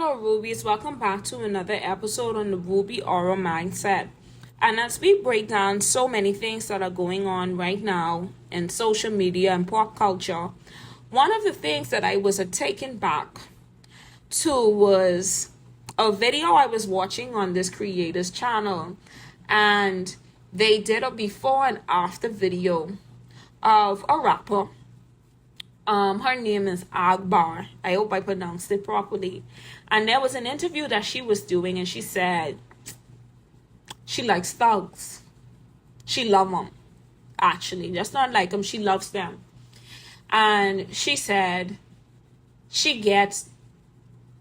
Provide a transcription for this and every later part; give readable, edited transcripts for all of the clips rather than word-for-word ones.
Hello Rubies, welcome back to another episode on the Ruby Aura Mindset. And as we break down so many things that are going on right now in social media and pop culture, one of the things that I was taken back to was a video I was watching on this creator's channel, and they did a before and after video of a rapper. Her name is Akbar. I hope I pronounced it properly. And there was an interview that she was doing, and she said she likes thugs. She loves them, actually. Just not like them, she loves them. And she said she gets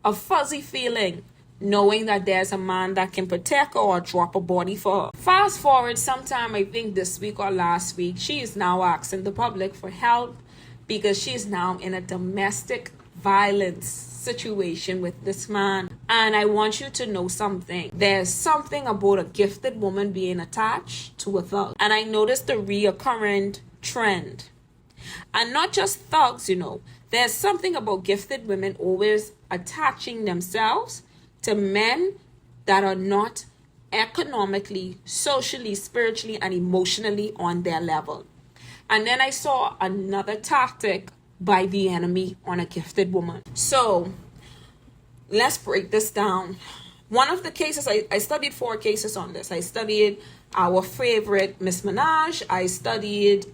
a fuzzy feeling knowing that there's a man that can protect her or drop a body for her. Fast forward sometime, I think this week or last week, she is now asking the public for help because she is now in a domestic violence situation with this man. And I want you to know something. There's something about a gifted woman being attached to a thug. And I noticed the reoccurring trend. And not just thugs, There's something about gifted women always attaching themselves to men that are not economically, socially, spiritually, and emotionally on their level. And then I saw another tactic by the enemy on a gifted woman. So let's break this down. One of the cases, I studied 4 cases on this. I studied our favorite Miss Minaj. I studied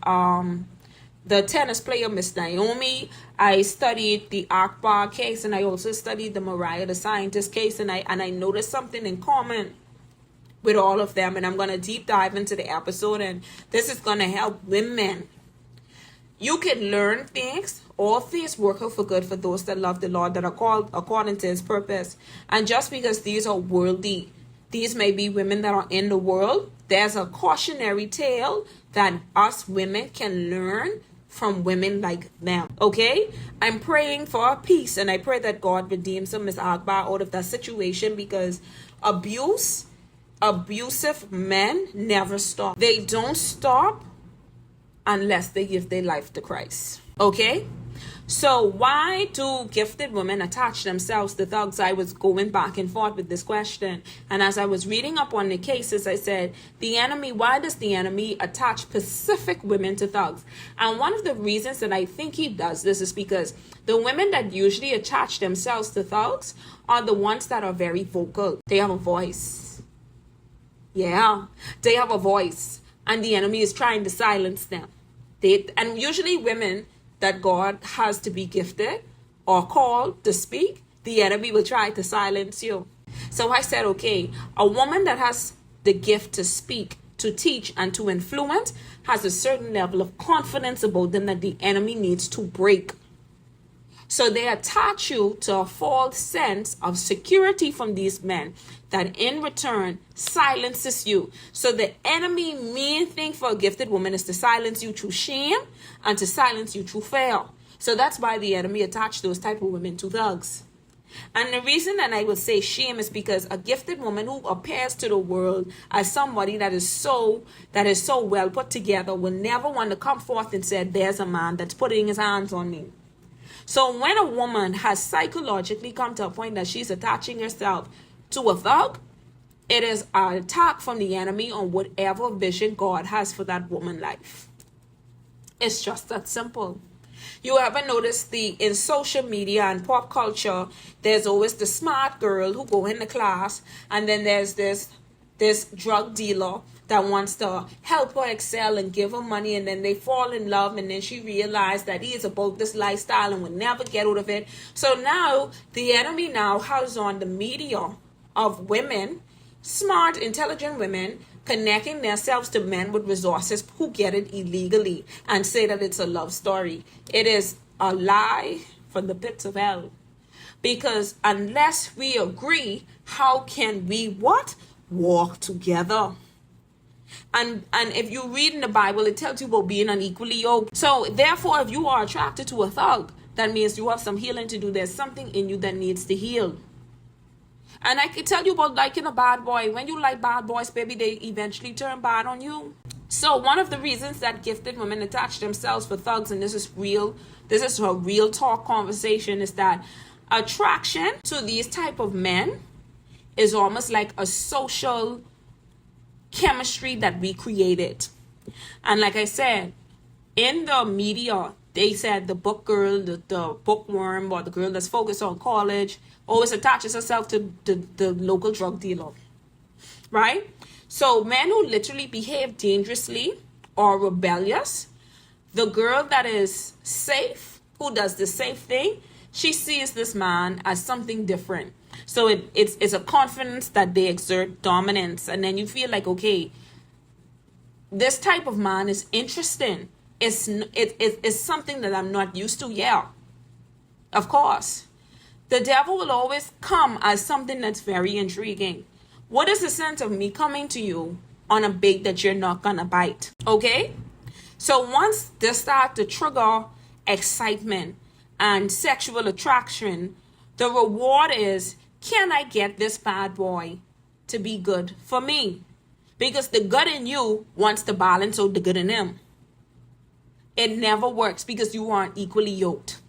the tennis player Miss Naomi. I studied the Akbar case, and I also studied the Mariah The Scientist case. And I noticed something in common with all of them, and I'm going to deep dive into the episode, and this is going to help women. You can learn things. All things work out for good for those that love the Lord, that are called according to his purpose. And just because these are worldly, these may be women that are in the world, there's a cautionary tale that us women can learn from women like them. Okay? I'm praying for peace, and I pray that God redeems Miss Akbar out of that situation, because abusive men never stop. They don't stop unless they give their life to Christ. Okay? So why do gifted women attach themselves to thugs? I was going back and forth with this question. And as I was reading up on the cases, I said, why does the enemy attach specific women to thugs? And one of the reasons that I think he does this is because the women that usually attach themselves to thugs are the ones that are very vocal. They have a voice. Yeah, they have a voice, and the enemy is trying to silence them. And usually women that God has to be gifted or called to speak, the enemy will try to silence you. So I said, okay, a woman that has the gift to speak, to teach, and to influence has a certain level of confidence about them that the enemy needs to break. So they attach you to a false sense of security from these men that in return silences you. So the enemy main thing for a gifted woman is to silence you through shame and to silence you through fear. So that's why the enemy attached those type of women to thugs. And the reason that I would say shame is because a gifted woman who appears to the world as somebody that is so well put together will never want to come forth and say, there's a man that's putting his hands on me. So when a woman has psychologically come to a point that she's attaching herself to a thug, it is an attack from the enemy on whatever vision God has for that woman's life. It's just that simple. You ever notice in social media and pop culture, there's always the smart girl who go into class, and then there's this drug dealer that wants to help her excel and give her money, and then they fall in love, and then she realized that he is about this lifestyle and will never get out of it. So now the enemy now has on the media of women, smart, intelligent women, connecting themselves to men with resources who get it illegally and say that it's a love story. It is a lie from the pits of hell. Because unless we agree, how can we walk together? And if you read in the Bible, it tells you about being unequally yoked. So therefore, if you are attracted to a thug, that means you have some healing to do. There's something in you that needs to heal. And I can tell you about liking a bad boy. When you like bad boys, baby, they eventually turn bad on you. So one of the reasons that gifted women attach themselves for thugs, and this is a real talk conversation, is that Attraction to these type of men is almost like a social chemistry that we created. And like I said, in the media, they said the book girl, the bookworm, or the girl that's focused on college always attaches herself to the local drug dealer, right? So men who literally behave dangerously or rebellious, the girl that is safe, who does the safe thing, she sees this man as something different. So it's a confidence that they exert dominance. And then you feel like, okay, this type of man is interesting. It's something that I'm not used to. Yeah, of course. The devil will always come as something that's very intriguing. What is the sense of me coming to you on a bait that you're not gonna bite? Okay? So once they start to trigger excitement and sexual attraction, the reward is, can I get this bad boy to be good for me? Because the good in you wants to balance out the good in him. It never works because you aren't equally yoked.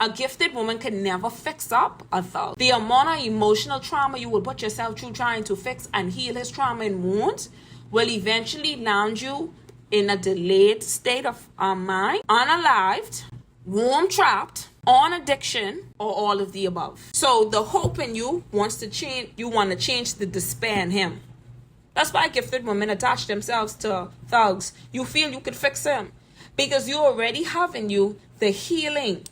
A gifted woman can never fix up a thug. The amount of emotional trauma you will put yourself through trying to fix and heal his trauma and wounds will eventually land you in a delayed state of mind, unalived, womb trapped, on addiction, or all of the above. So the hope in you wants to change. You want to change the despair in him. That's why gifted women attach themselves to thugs. You feel you could fix him because you already have in you the healing,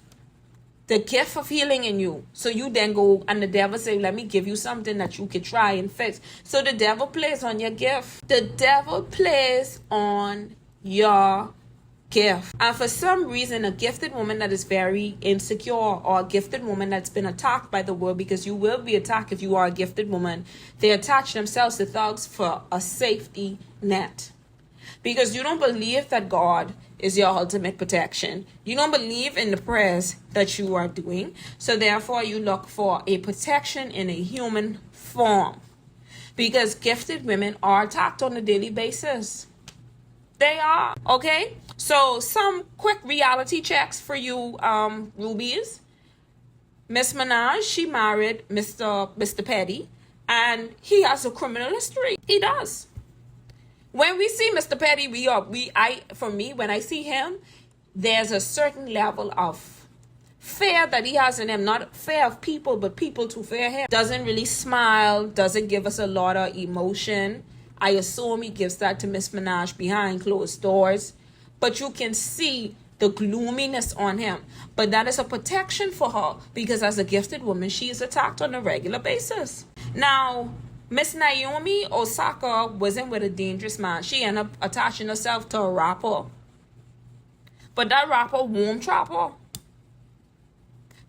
the gift of healing in you. So you then go and the devil say, let me give you something that you could try and fix. So the devil plays on your gift. The devil plays on your gift. And for some reason, a gifted woman that is very insecure, or a gifted woman that's been attacked by the world, because you will be attacked if you are a gifted woman, they attach themselves to thugs for a safety net. Because you don't believe that God is your ultimate protection. You don't believe in the prayers that you are doing. So therefore you look for a protection in a human form. Because gifted women are attacked on a daily basis. They are. Okay? So some quick reality checks for you rubies. Miss Minaj, she married Mr. Petty, and he has a criminal history. He does. When we see Mr. Petty, when I see him, there's a certain level of fear that he has in him. Not fear of people, but people to fear him. Doesn't really smile, doesn't give us a lot of emotion. I assume he gives that to Miss Minaj behind closed doors. But you can see the gloominess on him. But that is a protection for her, because as a gifted woman, she is attacked on a regular basis. Now, Miss Naomi Osaka wasn't with a dangerous man. She ended up attaching herself to a rapper. But that rapper womb trap her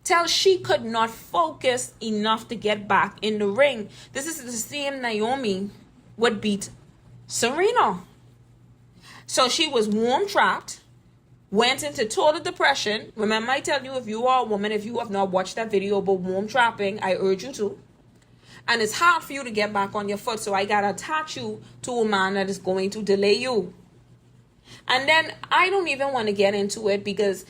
till she could not focus enough to get back in the ring. This is the same Naomi would beat Serena. So she was womb trapped, went into total depression. Remember, I tell you, if you are a woman, if you have not watched that video about womb trapping, I urge you to. And it's hard for you to get back on your foot. So I got to attach you to a man that is going to delay you. And then I don't even want to get into it because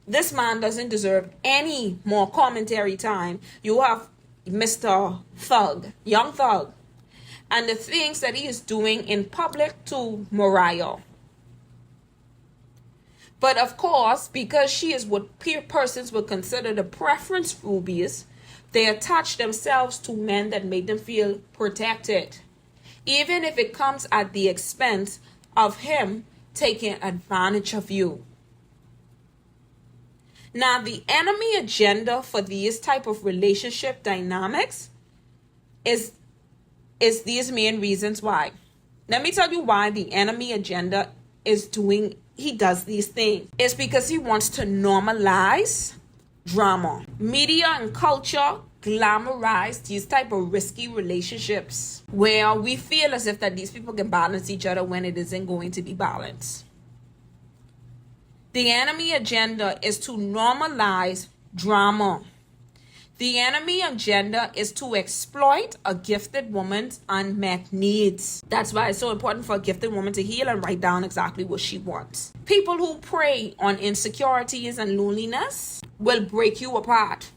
this man doesn't deserve any more commentary time. You have Mr. Thug, Young Thug, and the things that he is doing in public to Mariah. But of course, because she is what peer persons would consider the preference rubies, they attach themselves to men that make them feel protected, even if it comes at the expense of him taking advantage of you. Now, the enemy agenda for these type of relationship dynamics is these main reasons why. Let me tell you why the enemy agenda he does these things. It's because he wants to normalize drama. Media and culture glamorize these type of risky relationships where we feel as if that these people can balance each other when it isn't going to be balanced. The enemy agenda is to normalize drama. The enemy agenda is to exploit a gifted woman's unmet needs. That's why it's so important for a gifted woman to heal and write down exactly what she wants. People who prey on insecurities and loneliness will break you apart.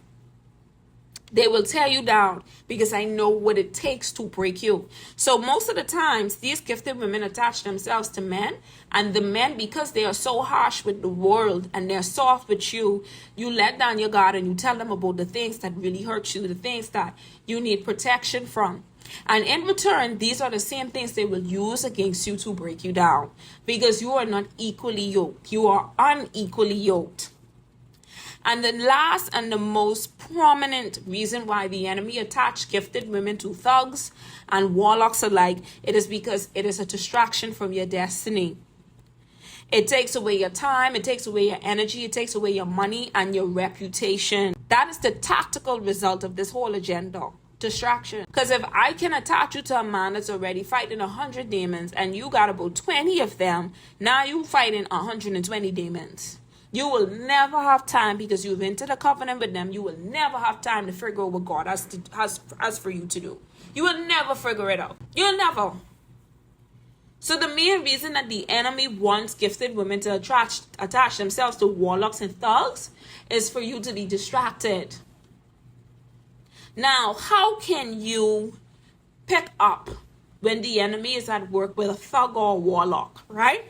They will tear you down because I know what it takes to break you. So most of the times, these gifted women attach themselves to men, and the men, because they are so harsh with the world and they're soft with you, you let down your guard and you tell them about the things that really hurt you, the things that you need protection from. And in return, these are the same things they will use against you to break you down, because you are not equally yoked. You are unequally yoked. And the last and the most prominent reason why the enemy attached gifted women to thugs and warlocks alike, it is because it is a distraction from your destiny. It takes away your time, it takes away your energy, it takes away your money and your reputation. That is the tactical result of this whole agenda. Distraction. Because if I can attach you to a man that's already fighting 100 demons and you got about 20 of them, now you fighting 120 demons. You will never have time, because you've entered a covenant with them. You will never have time to figure out what God has for you to do. You will never figure it out. You'll never. So the main reason that the enemy wants gifted women to attach themselves to warlocks and thugs is for you to be distracted. Now, how can you pick up when the enemy is at work with a thug or a warlock, right?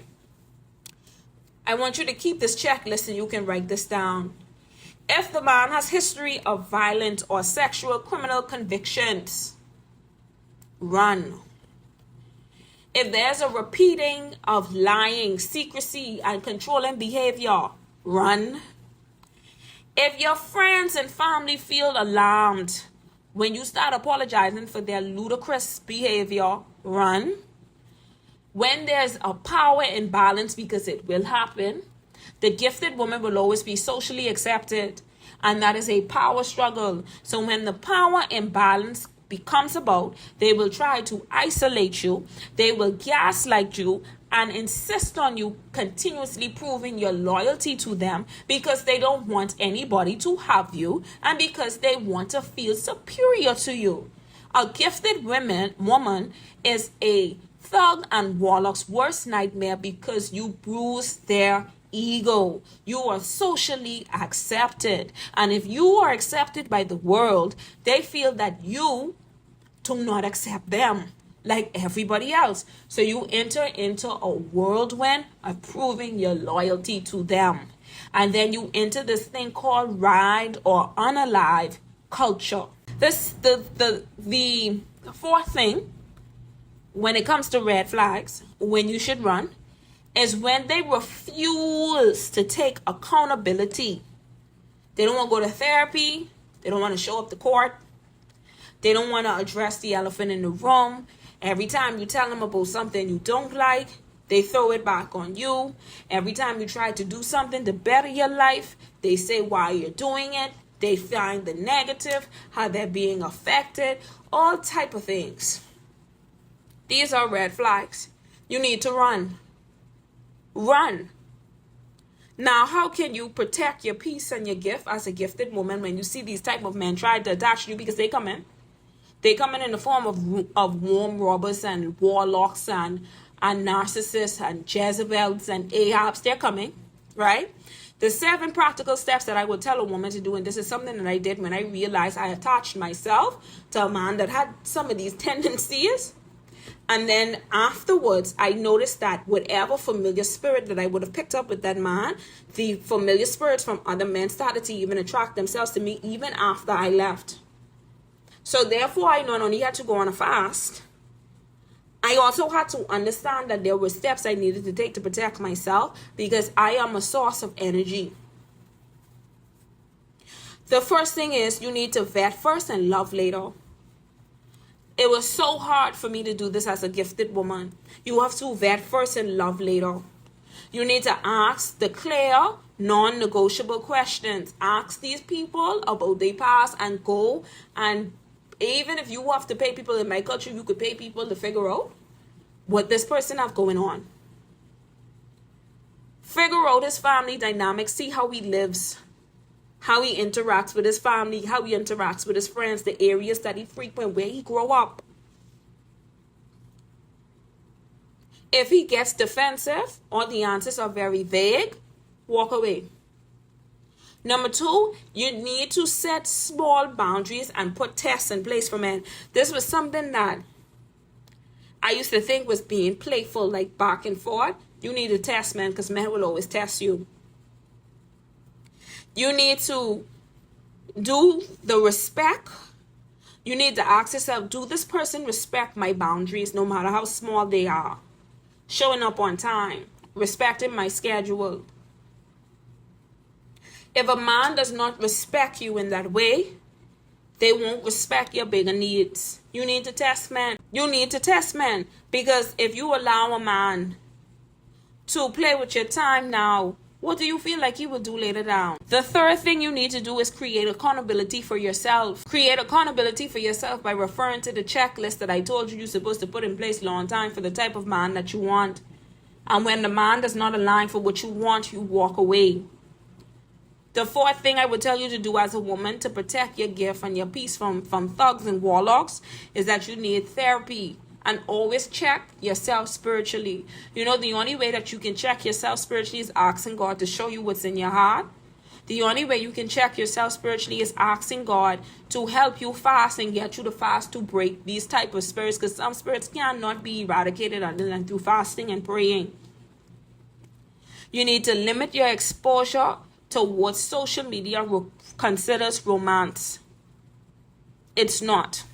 I want you to keep this checklist and you can write this down. If the man has history of violent or sexual criminal convictions, run. If there's a repeating of lying, secrecy, and controlling behavior, run. If your friends and family feel alarmed when you start apologizing for their ludicrous behavior, run. When there's a power imbalance, because it will happen, the gifted woman will always be socially accepted, and that is a power struggle. So when the power imbalance becomes about, they will try to isolate you, they will gaslight you, and insist on you continuously proving your loyalty to them, because they don't want anybody to have you, and because they want to feel superior to you. A gifted woman is a thug and warlock's worst nightmare, because you bruise their ego. You are socially accepted, and if you are accepted by the world, they feel that you do not accept them like everybody else. So you enter into a whirlwind of proving your loyalty to them, and then you enter this thing called ride or unalive culture. The fourth thing, when it comes to red flags, when you should run, is when they refuse to take accountability. They don't want to go to therapy. They don't want to show up to court. They don't want to address the elephant in the room. Every time you tell them about something you don't like, they throw it back on you. Every time you try to do something to better your life, they say why you're doing it. They find the negative, how they're being affected, all type of things. These are red flags. You need to run. Run. Now, how can you protect your peace and your gift as a gifted woman when you see these type of men try to attach you? Because they come in. They come in the form of warm robbers and warlocks and narcissists and Jezebels and Ahabs. They're coming, right? The 7 practical steps that I would tell a woman to do, and this is something that I did when I realized I attached myself to a man that had some of these tendencies. And then afterwards, I noticed that whatever familiar spirit that I would have picked up with that man, the familiar spirits from other men started to even attract themselves to me even after I left. So therefore, I not only had to go on a fast, I also had to understand that there were steps I needed to take to protect myself, because I am a source of energy. The first thing is you need to vet first and love later. It was so hard for me to do this as a gifted woman. You have to vet first and love later. You need to ask the clear, non-negotiable questions. Ask these people about their past and go. And even if you have to pay people in my culture, you could pay people to figure out what this person have going on. Figure out his family dynamics. See how he lives, how he interacts with his family, how he interacts with his friends, the areas that he frequent, where he grew up. If he gets defensive or the answers are very vague, walk away. Number two, you need to set small boundaries and put tests in place for men. This was something that I used to think was being playful, like back and forth. You need to test men, because men will always test you. You need to do the respect. You need to ask yourself, do this person respect my boundaries, no matter how small they are? Showing up on time, respecting my schedule. If a man does not respect you in that way, they won't respect your bigger needs. You need to test men. You need to test men, because if you allow a man to play with your time now, what do you feel like he will do later down? The third thing you need to do is create accountability for yourself. Create accountability for yourself by referring to the checklist that I told you you're supposed to put in place long time for the type of man that you want. And when the man does not align for what you want, you walk away. The fourth thing I would tell you to do as a woman to protect your gift and your peace from thugs and warlocks is that you need therapy. And always check yourself spiritually. You know, the only way that you can check yourself spiritually is asking God to show you what's in your heart. The only way you can check yourself spiritually is asking God to help you fast and get you to fast to break these type of spirits, because some spirits cannot be eradicated other than through fasting and praying. You need to limit your exposure to what social media considers romance. It's not.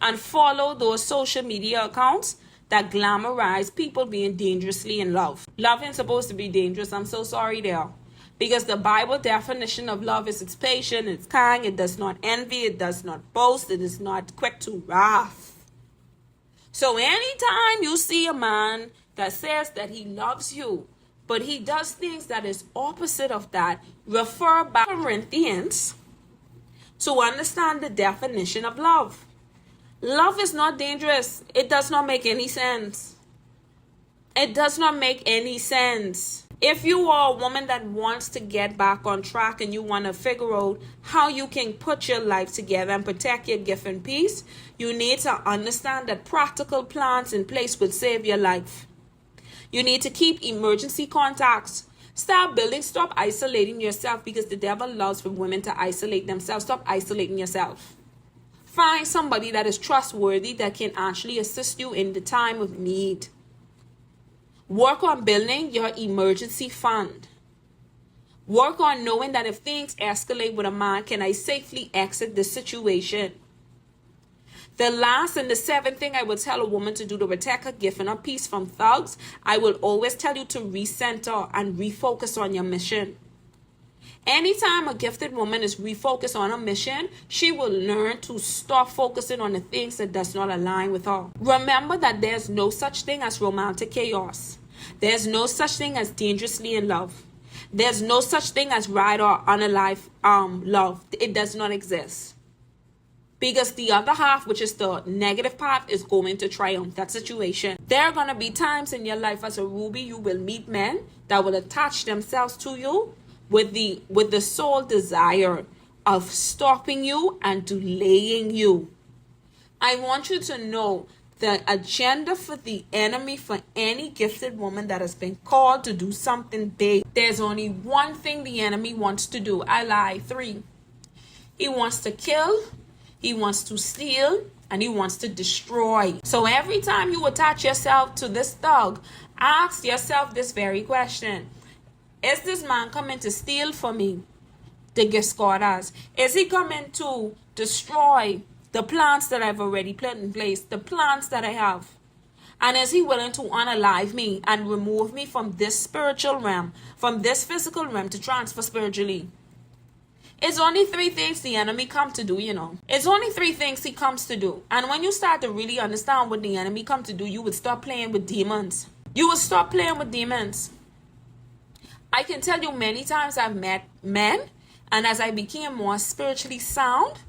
And follow those social media accounts that glamorize people being dangerously in love. Love ain't supposed to be dangerous. I'm so sorry there. Because the Bible definition of love is it's patient, it's kind, it does not envy, it does not boast, it is not quick to wrath. So anytime you see a man that says that he loves you, but he does things that is opposite of that, refer back to Corinthians to understand the definition of love. Love is not dangerous. It does not make any sense. It does not make any sense. If you are a woman that wants to get back on track and you want to figure out how you can put your life together and protect your gift and peace, you need to understand that practical plans in place will save your life. You need to keep emergency contacts. Stop building. Stop isolating yourself, because the devil loves for women to isolate themselves. Stop isolating yourself. Find somebody that is trustworthy that can actually assist you in the time of need. Work on building your emergency fund. Work on knowing that if things escalate with a man, can I safely exit the situation? The last and the seventh thing I would tell a woman to do to protect her gift and her peace from thugs, I will always tell you to recenter and refocus on your mission. Anytime a gifted woman is refocused on her mission, she will learn to stop focusing on the things that does not align with her. Remember that there's no such thing as romantic chaos. There's no such thing as dangerously in love. There's no such thing as ride or unalive love. It does not exist. Because the other half, which is the negative path, is going to triumph that situation. There are going to be times in your life as a ruby, you will meet men that will attach themselves to you with the sole desire of stopping you and delaying you. I want you to know the agenda for the enemy, for any gifted woman that has been called to do something big. There's only one thing the enemy wants to do. I lie. 3. He wants to kill, he wants to steal, and he wants to destroy. So every time you attach yourself to this thug, ask yourself this very question. Is this man coming to steal for me? The gift God has. Is he coming to destroy the plans that I've already put in place, the plans that I have? And is he willing to unalive me and remove me from this spiritual realm, from this physical realm, to transfer spiritually? It's only 3 things the enemy come to do, you know. It's only 3 things he comes to do. And when you start to really understand what the enemy come to do, you would stop playing with demons. You would stop playing with demons. I can tell you many times I've met men, and as I became more spiritually sound,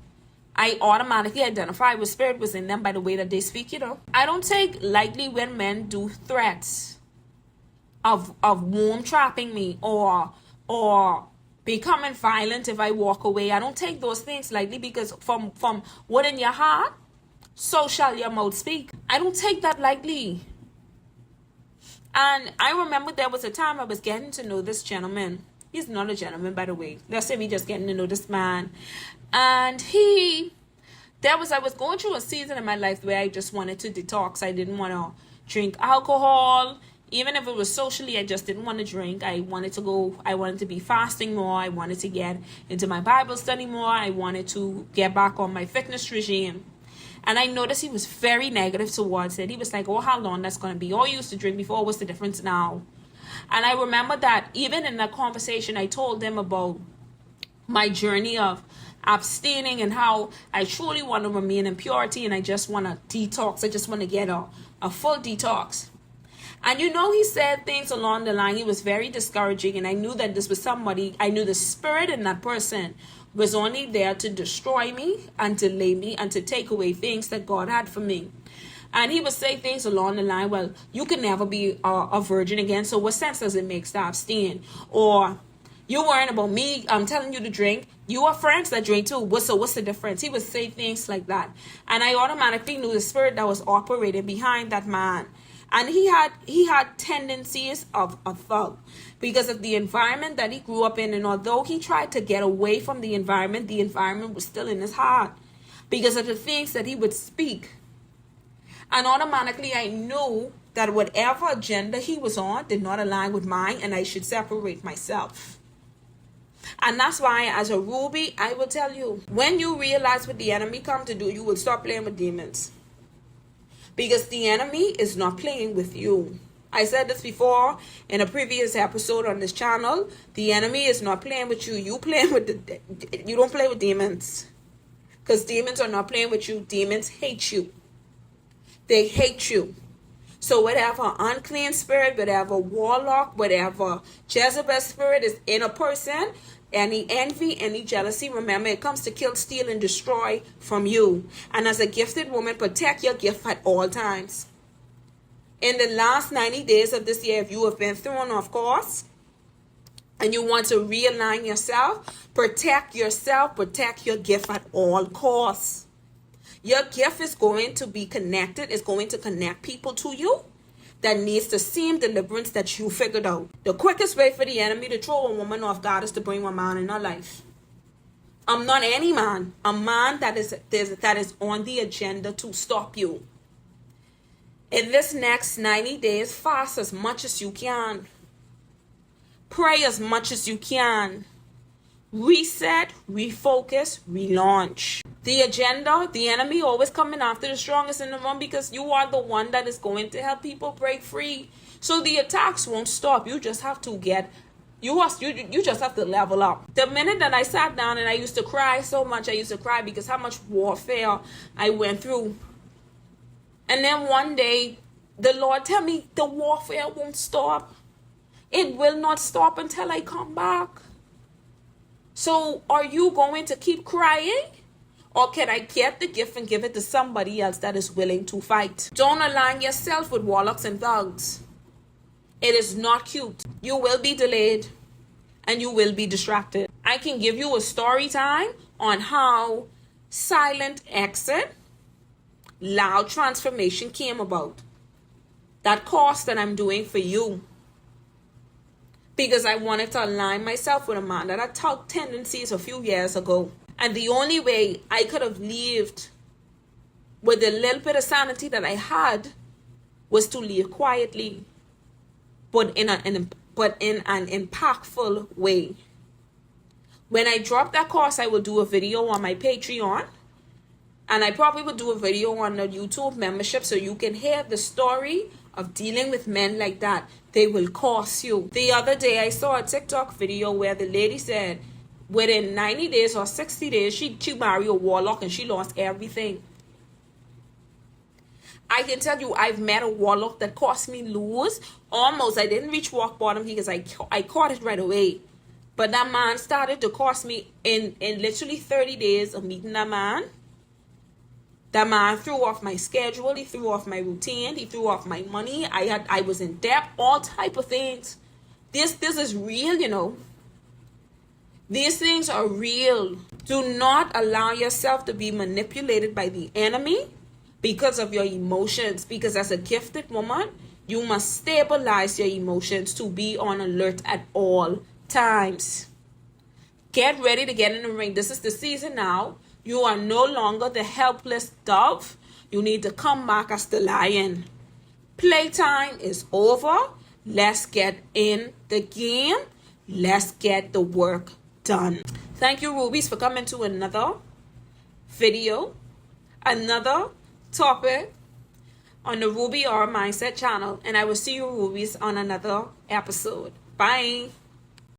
I automatically identify what spirit was in them by the way that they speak, you know. I don't take lightly when men do threats of womb trapping me or becoming violent if I walk away. I don't take those things lightly, because from what in your heart, so shall your mouth speak. I don't take that lightly. And I remember there was a time I was getting to know this gentleman. He's not a gentleman, by the way. Let's say me just getting to know this man. And I was going through a season in my life where I just wanted to detox. I didn't want to drink alcohol. Even if it was socially, I just didn't want to drink. I wanted to be fasting more. I wanted to get into my Bible study more. I wanted to get back on my fitness regime. And I noticed he was very negative towards it. He was like, oh, how long that's going to be? Oh, you used to drink before. What's the difference now? And I remember that even in that conversation, I told them about my journey of abstaining and how I truly want to remain in purity and I just want to detox. I just want to get a full detox. And he said things along the line. He was very discouraging, and I knew that this was somebody, I knew the spirit in that person was only there to destroy me and to lay me and to take away things that God had for me. And he would say things along the line, well, you can never be a virgin again, so what sense does it make to abstain? Or, you worrying about me, I'm telling you to drink. You have friends that drink too. So what's the difference? He would say things like that. And I automatically knew the spirit that was operating behind that man. And he had tendencies of a thug because of the environment that he grew up in. And although he tried to get away from the environment was still in his heart because of the things that he would speak. And automatically I knew that whatever agenda he was on did not align with mine and I should separate myself. And that's why, as a Ruby, I will tell you, when you realize what the enemy come to do, you will stop playing with demons. Because the enemy is not playing with you. I said this before in a previous episode on this channel. The enemy is not playing with you. You don't play with demons. Because demons are not playing with you. Demons hate you. They hate you. So whatever unclean spirit, whatever warlock, whatever Jezebel spirit is in a person, any envy, any jealousy, remember it comes to kill, steal, and destroy from you. And as a gifted woman, protect your gift at all times. In the last 90 days of this year, if you have been thrown off course and you want to realign yourself, protect your gift at all costs. Your gift is going to be connected. It's going to connect people to you that needs the same deliverance that you figured out. The quickest way for the enemy to throw a woman off guard is to bring a man in her life. I'm not any man. A man that is on the agenda to stop you. In this next 90 days, fast as much as you can. Pray as much as you can. Reset, refocus, relaunch. The agenda, the enemy always coming after the strongest in the room because you are the one that is going to help people break free. So the attacks won't stop. You just have to you just have to level up. The minute that I sat down and I used to cry so much, I used to cry because how much warfare I went through. And then one day, the Lord tell me the warfare won't stop. It will not stop until I come back. So are you going to keep crying? Or can I get the gift and give it to somebody else that is willing to fight? Don't align yourself with warlocks and thugs. It is not cute. You will be delayed and you will be distracted. I can give you a story time on how silent exit, loud transformation came about. That course that I'm doing for you. Because I wanted to align myself with a man that had thug tendencies a few years ago. And the only way I could have lived with the little bit of sanity that I had was to live quietly, but in an impactful way. When I drop that course, I will do a video on my Patreon. And I probably will do a video on the YouTube membership so you can hear the story of dealing with men like that. They will cost you. The other day, I saw a TikTok video where the lady said, within 90 days or 60 days, she married a warlock and she lost everything. I can tell you, I've met a warlock that cost me lose. Almost, I didn't reach rock bottom because I caught it right away. But that man started to cost me in literally 30 days of meeting that man. That man threw off my schedule. He threw off my routine. He threw off my money. I was in debt. All type of things. This is real, you know. These things are real. Do not allow yourself to be manipulated by the enemy because of your emotions. Because as a gifted woman, you must stabilize your emotions to be on alert at all times. Get ready to get in the ring. This is the season now. You are no longer the helpless dove. You need to come back as the lion. Playtime is over. Let's get in the game. Let's get the work done. Thank you, Rubies, for coming to another video, another topic on the Ruby R Mindset channel. And I will see you, Rubies, on another episode. Bye.